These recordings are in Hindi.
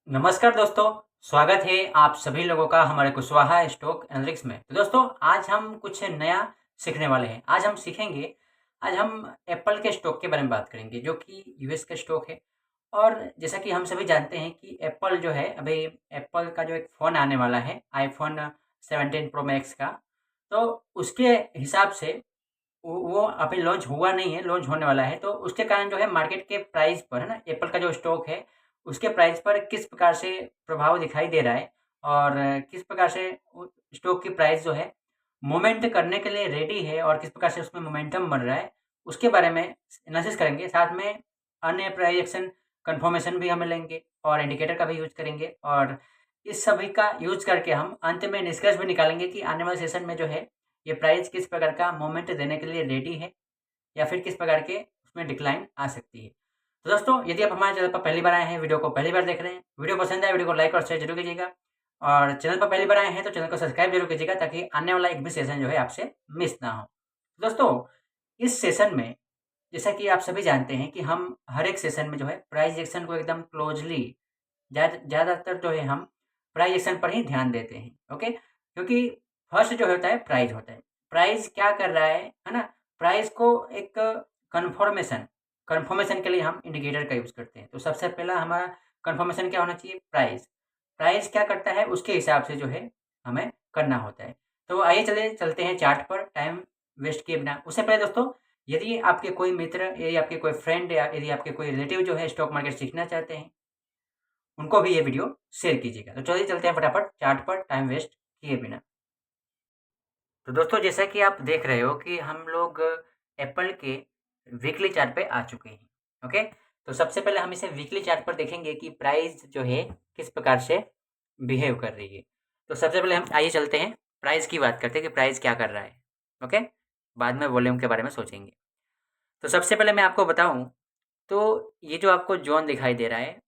नमस्कार दोस्तों, स्वागत है आप सभी लोगों का हमारे कुशवाहा स्टॉक एनालिटिक्स में। तो दोस्तों आज हम कुछ नया सीखने वाले हैं। आज हम एप्पल के स्टॉक के बारे में बात करेंगे जो कि यूएस का स्टॉक है। और जैसा कि हम सभी जानते हैं कि एप्पल जो है अभी एप्पल का जो एक फ़ोन आने वाला है आईफ़ोन 17 प्रो मैक्स का, तो उसके हिसाब से वो अभी लॉन्च हुआ नहीं है, लॉन्च होने वाला है। तो उसके कारण जो है मार्केट के प्राइस पर, है ना, एप्पल का जो स्टॉक है, उसके प्राइस पर किस प्रकार से प्रभाव दिखाई दे रहा है और किस प्रकार से उ स्टॉक की प्राइस जो है मोमेंट करने के लिए रेडी है और किस प्रकार से उसमें मोमेंटम बन रहा है, उसके बारे में एनालिसिस करेंगे। साथ में अन्य प्राइस एक्शन कन्फर्मेशन भी हम लेंगे और इंडिकेटर का भी यूज़ करेंगे और इस सभी का यूज़ करके हम अंत में निष्कर्ष भी निकालेंगे कि आने वाले सेशन में जो है ये प्राइस किस प्रकार का मोमेंट देने के लिए रेडी है या फिर किस प्रकार के उसमें डिक्लाइन आ सकती है। तो दोस्तों यदि आप हमारे चैनल पर पहली बार आए हैं, वीडियो को पहली बार देख रहे हैं, वीडियो पसंद आए वीडियो को लाइक और शेयर जरूर कीजिएगा और चैनल पर पहली बार आए हैं तो चैनल को सब्सक्राइब जरूर कीजिएगा ताकि आने वाला एक भी सेशन जो है आपसे मिस ना हो। दोस्तों इस सेशन में जैसा कि आप सभी जानते हैं कि हम हर एक सेशन में जो है प्राइस एक्शन को एकदम क्लोजली ज़्यादातर जो है हम प्राइस एक्शन पर ही ध्यान देते हैं। ओके, क्योंकि फर्स्ट जो होता है प्राइस होता है। प्राइस क्या कर रहा है ना? प्राइस को एक कन्फर्मेशन कन्फर्मेशन के लिए हम इंडिकेटर का यूज़ करते हैं। तो सबसे पहला हमारा कन्फर्मेशन क्या होना चाहिए? प्राइस। प्राइस क्या करता है उसके हिसाब से जो है हमें करना होता है। तो आइए चलते हैं चार्ट पर टाइम वेस्ट किए बिना। उससे पहले दोस्तों यदि आपके कोई मित्र, यदि आपके कोई फ्रेंड या यदि आपके कोई रिलेटिव जो है स्टॉक मार्केट सीखना चाहते हैं, उनको भी ये वीडियो शेयर कीजिएगा। तो चलिए चलते हैं फटाफट चार्ट पर टाइम वेस्ट किए बिना। तो दोस्तों जैसा कि आप देख रहे हो कि हम लोग एप्पल के वीकली चार्ट पे आ चुके हैं। ओके, तो सबसे पहले हम इसे वीकली चार्ट पर देखेंगे कि प्राइस जो है किस प्रकार से बिहेव कर रही है। तो सबसे पहले हम आइए चलते हैं प्राइस की बात करते हैं कि प्राइस क्या कर रहा है। ओके, बाद में वॉल्यूम के बारे में सोचेंगे। तो सबसे पहले मैं आपको बताऊं तो ये जो आपको जोन दिखाई दे रहा है,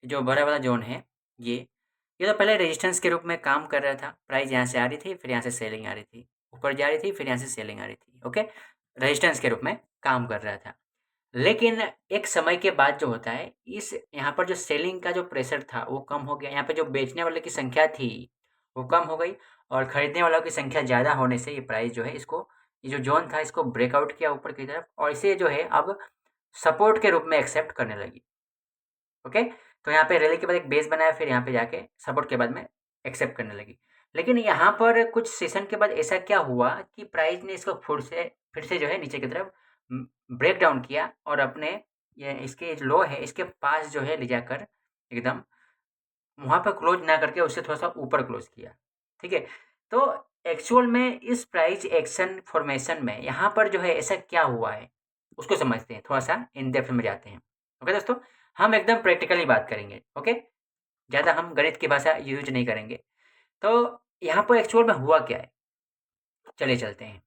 जो बड़ा वाला जोन है, ये तो पहले रेजिस्टेंस के रूप में काम कर रहा था। प्राइस यहाँ से आ रही थी, फिर यहाँ से सेलिंग आ रही थी, ऊपर जा रही थी, फिर यहाँ से सेलिंग आ रही थी। ओके, रेजिस्टेंस के रूप में काम कर रहा था। लेकिन एक समय के बाद जो होता है, इस यहाँ पर जो सेलिंग का जो प्रेशर था वो कम हो गया। यहाँ पे जो बेचने वाले की संख्या थी वो कम हो गई और खरीदने वालों की संख्या ज़्यादा होने से ये प्राइस जो है इसको, ये जो जोन था इसको ब्रेकआउट किया ऊपर की तरफ और इसे जो है अब सपोर्ट के रूप में एक्सेप्ट करने लगी। ओके, तो यहाँ पे रैली के बाद एक बेस बनाया, फिर यहाँ पे जाके सपोर्ट के बाद में एक्सेप्ट करने लगी। लेकिन यहाँ पर कुछ सेशन के बाद ऐसा क्या हुआ कि प्राइस ने इसको फिर से जो है नीचे की तरफ ब्रेक डाउन किया और अपने ये इसके जो लो है इसके पास जो है ले जाकर एकदम वहाँ पर क्लोज ना करके उससे थोड़ा सा ऊपर क्लोज किया। ठीक है, तो एक्चुअल में इस प्राइस एक्शन फॉर्मेशन में यहाँ पर जो है ऐसा क्या हुआ है उसको समझते हैं, थोड़ा सा इन डेप्थ में जाते हैं। ओके दोस्तों, हम एकदम प्रैक्टिकली बात करेंगे। ओके, ज़्यादा हम गणित की भाषा यूज नहीं करेंगे। तो यहाँ पर एक्चुअल में हुआ क्या है, चलिए चलते हैं।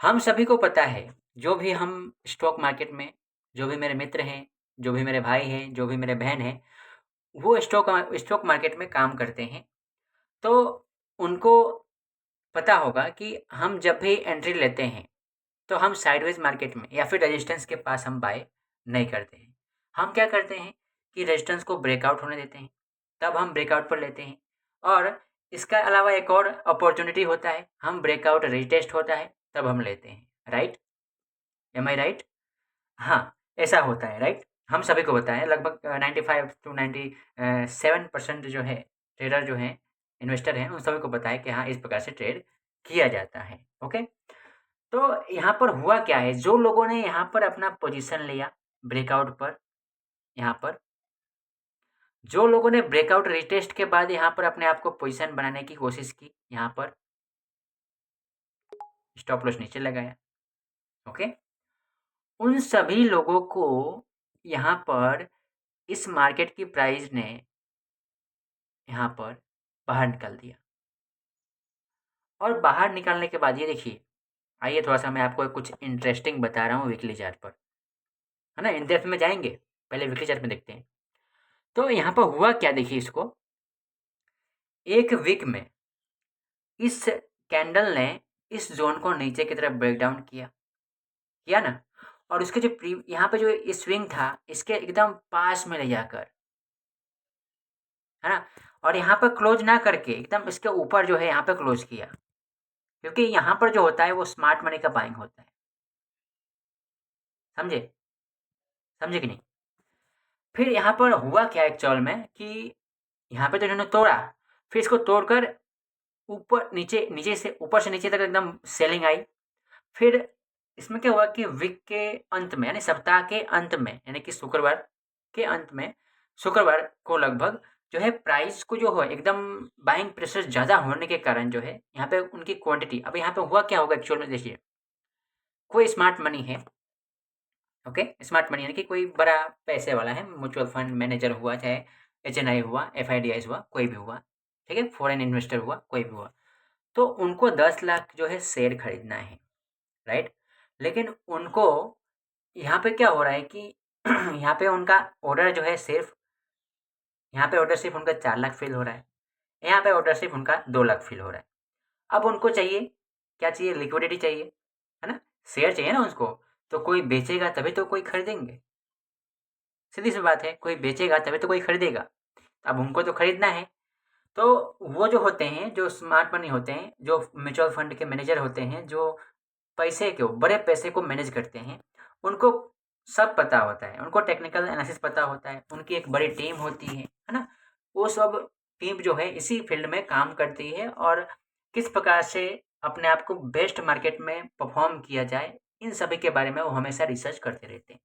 हम सभी को पता है, जो भी हम स्टॉक मार्केट में, जो भी मेरे मित्र हैं, जो भी मेरे भाई हैं, जो भी मेरे बहन हैं, वो स्टॉक मार्केट में काम करते हैं। तो उनको पता होगा कि हम जब भी एंट्री लेते हैं तो हम साइडवेज मार्केट में या फिर रेजिस्टेंस के पास हम बाय नहीं करते हैं। हम क्या करते हैं कि रेजिस्टेंस को ब्रेकआउट होने देते हैं, तब हम ब्रेकआउट पर लेते हैं। और इसका अलावा एक और अपॉर्चुनिटी होता है, हम ब्रेकआउट रीटेस्ट होता है तब हम लेते हैं। राइट, एम आई राइट? हाँ, ऐसा होता है। राइट, हम सभी को पता है, लगभग 95 टू 97% जो है ट्रेडर जो हैं, इन्वेस्टर हैं, उन सभी को पता है कि हाँ इस प्रकार से ट्रेड किया जाता है। ओके, तो यहाँ पर हुआ क्या है, जो लोगों ने यहाँ पर अपना पोजीशन लिया ब्रेकआउट पर, यहाँ पर जो लोगों ने ब्रेकआउट रिटेस्ट के बाद यहाँ पर अपने आप को पोजीशन बनाने की कोशिश की, यहाँ पर स्टॉप लॉस नीचे लगाया। ओके, उन सभी लोगों को यहाँ पर इस मार्केट की प्राइस ने यहाँ पर बाहर निकाल दिया। और बाहर निकालने के बाद ये देखिए, आइए थोड़ा सा मैं आपको कुछ इंटरेस्टिंग बता रहा हूँ वीकली चार्ट पर, है ना। इन डेप्थ में जाएंगे, पहले वीकली चार्ट में देखते हैं। तो यहाँ पर हुआ क्या देखिए, इसको एक वीक में इस कैंडल ने इस जोन को नीचे की तरफ ब्रेक डाउन किया, किया ना। और उसके जो यहाँ पे जो स्विंग था इसके एकदम पास में ले जाकर है ना। और यहाँ पर क्लोज ना करके एकदम इसके ऊपर जो है यहाँ पे क्लोज किया, क्योंकि यहाँ पर जो होता है वो स्मार्ट मनी का बाइंग होता है। समझे? समझे कि नहीं? फिर यहाँ पर हुआ क्या एक्चुअल में कि यहाँ पे तो इन्होंने तोड़ा, फिर इसको तोड़कर ऊपर नीचे नीचे से ऊपर से नीचे तक एकदम सेलिंग आई। फिर इसमें क्या हुआ कि वीक के अंत में यानी सप्ताह के अंत में यानी कि शुक्रवार के अंत में, शुक्रवार को लगभग जो है प्राइस को जो है एकदम बाइंग प्रेशर ज़्यादा होने के कारण जो है यहाँ पे उनकी क्वांटिटी, अब यहाँ पे हुआ क्या होगा एक्चुअल में देखिए, कोई स्मार्ट मनी है, ओके, स्मार्ट मनी यानी कि कोई बड़ा पैसे वाला है, म्यूचुअल फंड मैनेजर हुआ, चाहे एचएनआई हुआ, एफआईडीआई हुआ, कोई भी हुआ, ठीक है, फॉरेन इन्वेस्टर हुआ, कोई भी हुआ, तो उनको 10 लाख जो है शेयर खरीदना है, राइट। लेकिन उनको यहाँ पे क्या हो रहा है कि यहाँ पे उनका ऑर्डर जो है सिर्फ, यहाँ पे ऑर्डर सिर्फ उनका 4 लाख फिल हो रहा है, यहाँ पे ऑर्डर सिर्फ उनका 2 लाख फिल हो रहा है। अब उनको चाहिए क्या, चाहिए लिक्विडिटी चाहिए, है ना, शेयर चाहिए ना उसको, तो कोई बेचेगा तभी तो कोई खरीदेंगे, सीधी सी बात है, कोई बेचेगा तभी तो कोई खरीदेगा। अब उनको तो खरीदना है, तो वो जो होते हैं, जो स्मार्ट मनी होते हैं, जो म्यूचुअल फंड के मैनेजर होते हैं, जो पैसे को, बड़े पैसे को मैनेज करते हैं, उनको सब पता होता है, उनको टेक्निकल एनालिसिस पता होता है, उनकी एक बड़ी टीम होती है ना। वो सब टीम जो है इसी फील्ड में काम करती है और किस प्रकार से अपने आप को बेस्ट मार्केट में परफॉर्म किया जाए, इन सभी के बारे में वो हमेशा रिसर्च करते रहते हैं।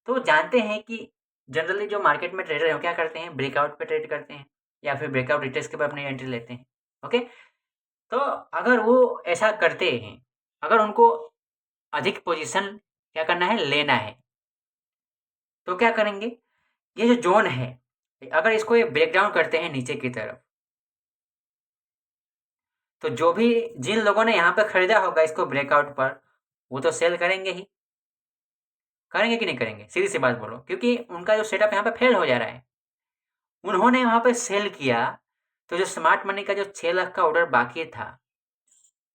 तो वो जानते हैं कि जनरली जो मार्केट में ट्रेडर हैं वो क्या करते हैं, ब्रेकआउट पे ट्रेड करते हैं या फिर ब्रेकआउट रिटेस्ट के ऊपर अपनी एंट्री लेते हैं, ओके। तो अगर वो ऐसा करते हैं, अगर उनको अधिक पोजीशन क्या करना है, लेना है, तो क्या करेंगे, ये जो जोन है, अगर इसको ये ब्रेक डाउन करते हैं नीचे की तरफ, तो जो भी जिन लोगों ने यहाँ पे खरीदा होगा इसको ब्रेकआउट पर, वो तो सेल करेंगे ही, करेंगे कि नहीं करेंगे, सीधी सी बात बोलो, क्योंकि उनका जो सेटअप यहाँ पे फेल हो जा रहा है। उन्होंने वहाँ पे सेल किया, तो जो स्मार्ट मनी का जो 6 लाख का ऑर्डर बाकी था,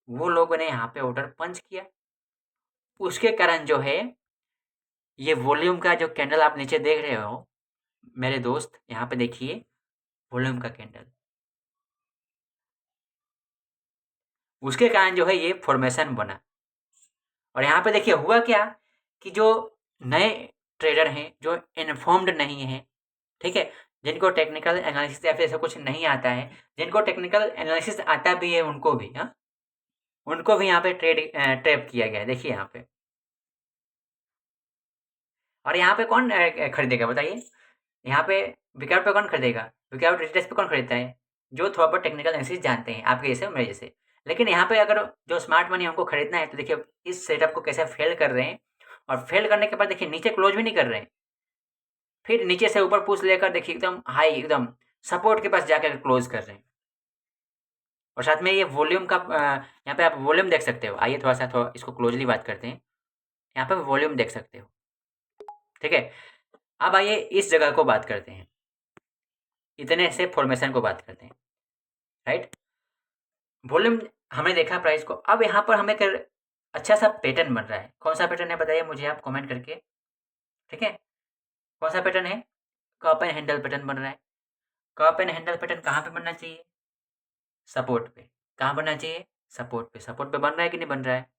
वो लोगों ने यहाँ पे ऑर्डर पंच किया। उसके कारण जो है ये वॉल्यूम का जो कैंडल आप नीचे देख रहे हो मेरे दोस्त, यहाँ पे देखिए वॉल्यूम का कैंडल, उसके कारण जो है ये फॉर्मेशन बना। और यहाँ पे देखिए हुआ क्या कि जो नए ट्रेडर हैं, जो इन्फॉर्म्ड नहीं है, ठीक है, जिनको टेक्निकल एनालिसिस या फिर ऐसा कुछ नहीं आता है, जिनको टेक्निकल एनालिसिस आता भी है उनको भी, हाँ, उनको भी यहाँ पे ट्रैप किया गया है, देखिए यहाँ पे। और यहाँ पे कौन खरीदेगा बताइए, यहाँ पे विकआउट पे कौन खरीदेगा, विकआउट रिटेस्ट पे कौन खरीदता है, जो थोड़ा बहुत टेक्निकल एनालिसिस जानते हैं, आपके जैसे मेरे जैसे। लेकिन यहाँ पे अगर जो स्मार्ट मनी हमको खरीदना है, तो देखिए इस सेटअप को कैसे फेल कर रहे हैं, और फेल करने के बाद देखिए नीचे क्लोज भी नहीं कर रहे हैं, फिर नीचे से ऊपर पुश लेकर देखिए एकदम हाई, एकदम सपोर्ट के पास जाकर क्लोज कर रहे हैं। और साथ में ये वॉल्यूम का यहाँ पे आप वॉल्यूम देख सकते हो, आइए थोड़ा इसको क्लोजली बात करते हैं, यहाँ पे वॉल्यूम देख सकते हो, ठीक है। अब आइए इस जगह को बात करते हैं, इतने से फॉर्मेशन को बात करते हैं, राइट। वॉल्यूम हमने देखा प्राइस को, अब यहाँ पर हमें एक अच्छा सा पैटर्न बन रहा है, कौन सा पैटर्न है बताइए मुझे आप कमेंट करके, ठीक है। कौन सा पैटर्न है, कप एंड हैंडल पैटर्न बन रहा है। कप एंड हैंडल पैटर्न कहाँ पे बनना चाहिए, सपोर्ट पे। कहाँ बनना चाहिए, सपोर्ट पे। सपोर्ट पे बन रहा है कि नहीं बन रहा है।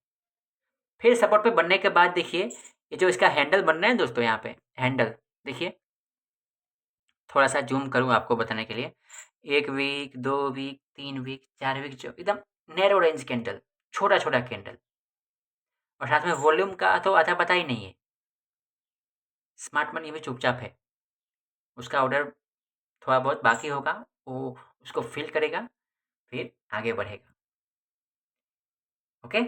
फिर सपोर्ट पे बनने के बाद देखिए ये जो इसका हैंडल बन रहा है दोस्तों, यहाँ पे हैंडल देखिए, थोड़ा सा जूम करूँ आपको बताने के लिए, 1 वीक 2 वीक 3 वीक 4 वीक, जो एकदम नैरो रेंज कैंडल, छोटा छोटा कैंडल, और साथ में वॉल्यूम का तो अता पता ही नहीं है। स्मार्ट मनी भी चुपचाप है, उसका ऑर्डर थोड़ा बहुत बाकी होगा, वो उसको फिल करेगा, फिर आगे बढ़ेगा, ओके।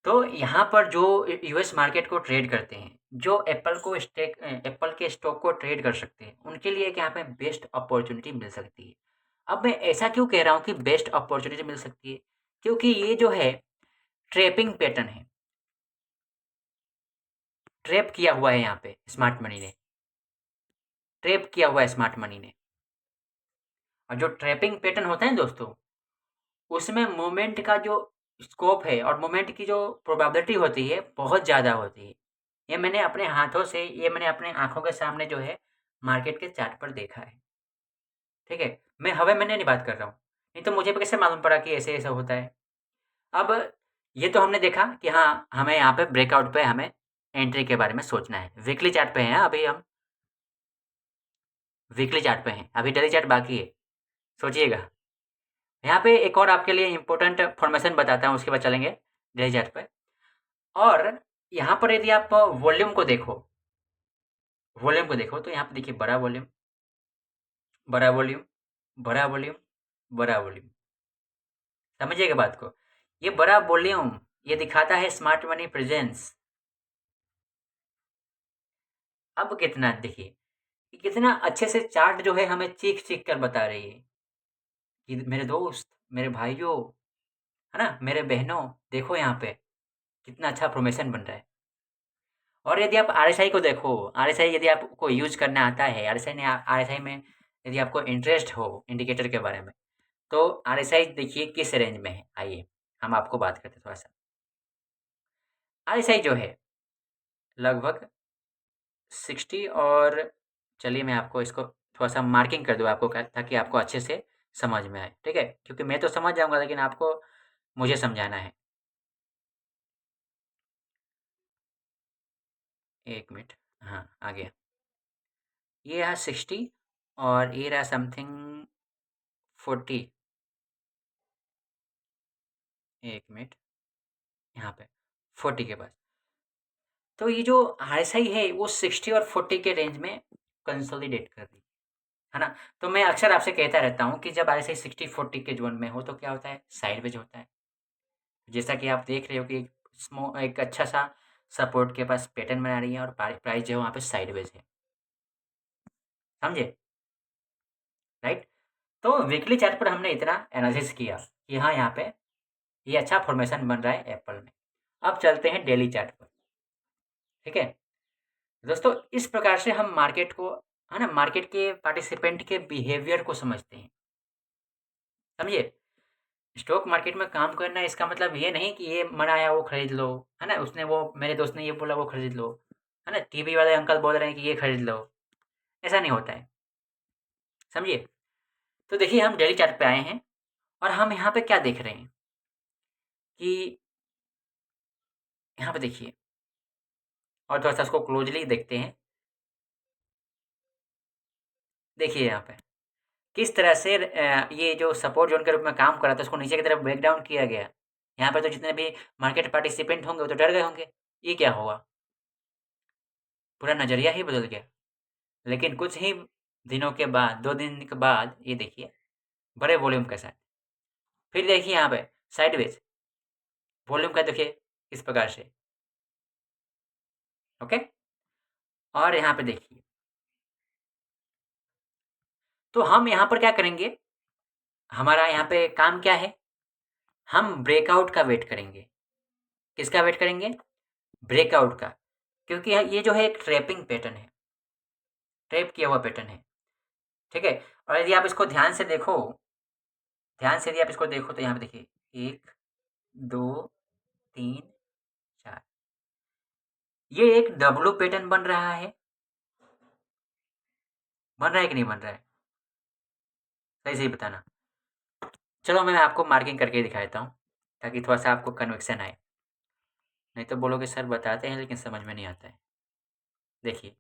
तो यहाँ पर जो यूएस मार्केट को ट्रेड करते हैं, जो एप्पल के स्टॉक को ट्रेड कर सकते हैं, उनके लिए एक यहाँ पे बेस्ट अपॉर्चुनिटी मिल सकती है। अब मैं ऐसा क्यों कह रहा हूँ कि बेस्ट अपॉर्चुनिटी मिल सकती है, क्योंकि ये जो है ट्रैपिंग पैटर्न है, ट्रैप किया हुआ है यहाँ पे स्मार्ट मनी ने, ट्रैप किया हुआ है स्मार्ट मनी ने। और जो ट्रैपिंग पैटर्न होता है दोस्तों, उसमें मोमेंट का जो स्कोप है और मोमेंट की जो प्रोबेबिलिटी होती है बहुत ज़्यादा होती है। ये मैंने अपने हाथों से, ये मैंने अपने आँखों के सामने जो है मार्केट के चार्ट पर देखा है। ठीक है, मैं हवा में नहीं बात कर रहा हूँ, नहीं तो मुझे कैसे मालूम पड़ा कि ऐसे ऐसा होता है। अब ये तो हमने देखा कि हाँ, हमें यहाँ पे ब्रेकआउट पे हमें एंट्री के बारे में सोचना है। वीकली चार्ट पे हैं अभी हम, वीकली चार्ट पे हैं, अभी डेली चार्ट बाकी है। सोचिएगा, यहाँ पे एक और आपके लिए इम्पोर्टेंट फॉर्मेशन बताता हूँ, उसके बाद चलेंगे डेली चार्ट पे। और यहाँ पर यदि आप वॉल्यूम को देखो तो यहाँ पे देखिए बड़ा वॉल्यूम, बड़ा वॉल्यूम, बड़ा वॉल्यूम, बड़ा वॉल्यूम। समझिएगा बात को, ये बड़ा वॉल्यूम ये दिखाता है स्मार्ट मनी प्रेजेंस। अब कितना देखिए, कि कितना अच्छे से चार्ट जो है हमें चीख-चीख कर बता रही है कि मेरे दोस्त, मेरे भाइयों, है ना? मेरे बहनों, देखो यहाँ पे कितना अच्छा फॉर्मेशन बन रहा है। और यदि आप आरएसआई को देखो, आरएसआई यदि आपको यूज़ करना आता है, आरएसआई में यदि आपको इंटरेस्ट हो इंडिकेटर के बारे में, तो आरएसआई देखिए किस रेंज में है। आइए, हम आपको बात करते हैं थोड़ा-सा। आरएसआई जो है लगभग 60 और चलिए मैं आपको इसको थोड़ा-सा मार्किंग कर दूँ आपको ताकि आपको अच्छे से समझ में आए, ठीक है? क्योंकि मैं तो समझ जाऊँगा लेकिन आपको मुझे समझाना है। 1 मिनट, हाँ, आ गया। ये रहा 60 और ये रहा समथिंग 40। 1 मिनट, यहाँ पे 40 के पास। तो ये जो आरएसआई है वो 60 और 40 के रेंज में कंसोलिडेट कर रही है ना? तो मैं अक्सर आपसे कहता रहता हूँ कि जब आरएसआई 60-40 के ज़ोन में हो तो क्या होता है? साइडवेज होता है। जैसा कि आप देख रहे हो कि एक अच्छा-सा सपोर्ट के पास पैटर्न बना रही है और प्राइस जो है वहाँ पे साइडवेज है। समझे? राइट? तो वीकली चार्ट पर हमने इतना एनालिसिस किया कि हाँ, यहाँ पे ये अच्छा फॉर्मेशन बन रहा है एप्पल में। अब चलते हैं डेली चार्ट पर, ठीक है? दोस्तों इस प्रकार से हम मार्केट को, है ना, मार्केट के पार्टिसिपेंट के बिहेवियर को समझते हैं। समझे? स्टॉक मार्केट में काम करना इसका मतलब ये नहीं कि ये मन आया वो खरीद लो, है ना? उसने वो मेरे दोस्त ने ये बोला वो खरीद लो, है ना? टीवी वाले अंकल बोल रहे हैं कि ये खरीद लो, ऐसा नहीं होता है। समझिए? तो देखिए हम डेली चार्ट पे आए हैं और हम यहाँ पे क्या देख रहे हैं कि यहाँ पे देखिए और थोड़ा-सा उसको क्लोज़ली देखते हैं। देखिए यहाँ पे किस तरह से ये जो सपोर्ट ज़ोन के रूप में काम कर रहा था उसको नीचे की तरफ ब्रेक डाउन किया गया। यहाँ पे तो जितने भी मार्केट पार्टिसिपेंट होंगे वो तो डर गए होंगे। ये क्या हुआ? पूरा नज़रिया ही बदल गया। लेकिन कुछ ही दिनों के बाद 2 दिन के बाद ये देखिए बड़े वॉल्यूम के साथ फिर देखिए यहाँ पे साइडवेज वॉल्यूम का देखिए इस प्रकार से। ओके? और यहाँ पे देखिए, तो हम यहाँ पर क्या करेंगे, हमारा यहाँ पे काम क्या है? हम ब्रेकआउट का वेट करेंगे। किसका वेट करेंगे? ब्रेकआउट का। क्योंकि ये जो है एक ट्रैपिंग पैटर्न है, ट्रैप किया हुआ पैटर्न है, ठीक है? और यदि आप इसको ध्यान से यदि आप इसको देखो तो यहाँ पे देखिए 1, 2, 3, 4 ये एक डब्लू पैटर्न बन रहा है। बन रहा है कि नहीं बन रहा है? सही-सही बताना। चलो मैं आपको मार्किंग करके दिखा देता हूँ, ताकि थोड़ा-सा आपको कन्विक्शन आए। नहीं तो बोलोगे सर बताते हैं लेकिन समझ में नहीं आता है। देखिए,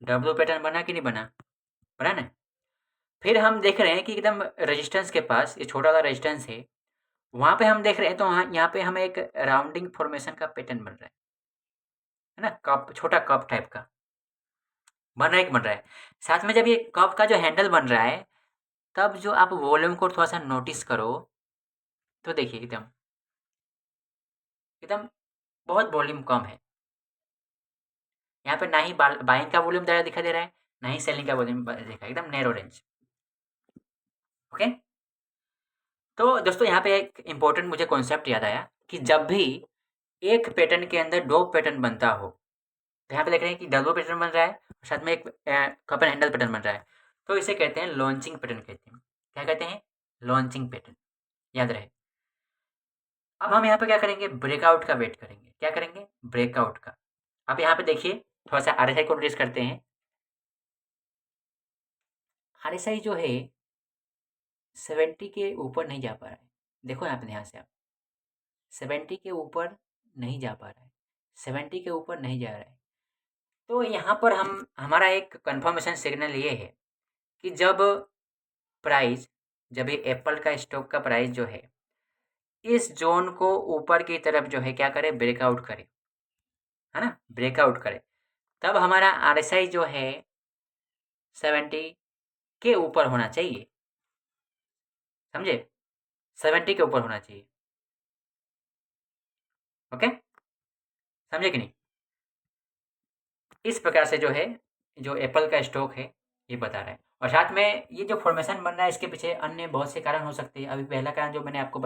डब्लू पैटर्न बना कि नहीं बना? बना ना? फिर हम देख रहे हैं कि एकदम रेजिस्टेंस के पास ये छोटा वाला रेजिस्टेंस है, वहाँ पे हम देख रहे हैं तो वहाँ यहाँ पे हमें एक राउंडिंग फॉर्मेशन का पैटर्न बन रहा है ना? कप छोटा कप टाइप का, बन रहा है कि बन रहा है? साथ में जब ये कप का जो हैंडल बन रहा है, तब जो आप वॉल्यूम को थोड़ा-सा नोटिस करो, तो देखिए एकदम बहुत वॉल्यूम कम है। यहाँ पे ना ही बाइंग का वॉल्यूम ज़्यादा दिखाई दे रहा है, ना ही सेलिंग का वॉल्यूम दिखा है, एकदम नैरो रेंज। ओके? तो दोस्तों यहाँ पे एक इम्पोर्टेंट मुझे कॉन्सेप्ट याद आया कि जब भी एक पैटर्न के अंदर 2 पैटर्न बनता हो, तो यहाँ पे देख रहे हैं कि डबल पैटर्न बन रहा है और साथ में एक कप एंड हैंडल पैटर्न बन रहा है। तो इसे कहते हैं लॉन्चिंग पैटर्न कहते हैं। क्या कहते हैं? लॉन्चिंग पैटर्न, याद रहे। अब हम यहाँ पे क्या करेंगे, ब्रेकआउट का वेट करेंगे। क्या करेंगे, ब्रेकआउट का। अब यहाँ पे देखिए, थोड़ा सा आरएसआई को नोटिस करते हैं। आरएसआई जो है 70 के ऊपर नहीं जा पा रहा है। देखो यहाँ पे ध्यान से आप, 70 के ऊपर नहीं जा पा रहा है, 70 के ऊपर नहीं जा रहा है। तो यहाँ पर हम हमारा एक कंफर्मेशन सिग्नल ये है कि जब ये एप्पल का स्टॉक का प्राइस जो है इस जोन को ऊपर की तरफ जो है क्या करे, ब्रेकआउट करे, है ना, ब्रेकआउट करे, तब हमारा आरएसआई जो है 70 के ऊपर होना चाहिए। समझे, 70 के ऊपर होना चाहिए। ओके, समझे कि नहीं। इस प्रकार से जो है, जो एप्पल का स्टॉक है ये बता रहा है। और साथ में ये जो फॉर्मेशन बन रहा है इसके पीछे अन्य बहुत से कारण हो सकते हैं। अभी पहला कारण जो मैंने आपको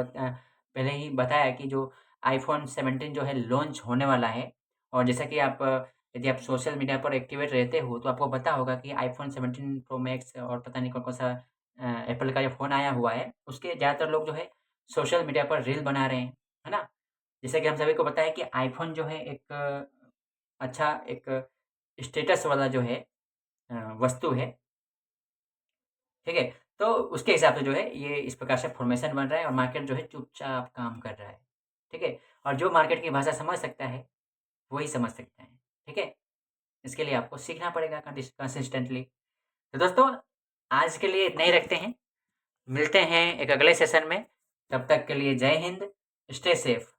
पहले ही बताया कि जो आईफोन 17 जो है लॉन्च होने वाला है। और जैसा कि आप यदि आप सोशल मीडिया पर एक्टिवेट रहते हो तो आपको पता होगा कि आईफोन 17 प्रो मैक्स और पता नहीं कौन कौन सा एप्पल का जो फ़ोन आया हुआ है उसके ज़्यादातर लोग जो है सोशल मीडिया पर रील बना रहे हैं, है ना। जैसे कि हम सभी को पता है कि आईफ़ोन जो है एक अच्छा एक स्टेटस वाला जो है वस्तु है, ठीक है? तो उसके हिसाब से जो है ये इस प्रकार से फ़ॉर्मेशन बन रहा है और मार्केट जो है चुपचाप काम कर रहा है, ठीक है? और जो मार्केट की भाषा समझ सकता है, वही समझ सकता है, ठीक है? इसके लिए आपको सीखना पड़ेगा कंसिस्टेंटली। तो दोस्तों, आज के लिए इतना ही रखते हैं। मिलते हैं एक अगले सेशन में, तब तक के लिए जय हिंद, स्टे सेफ।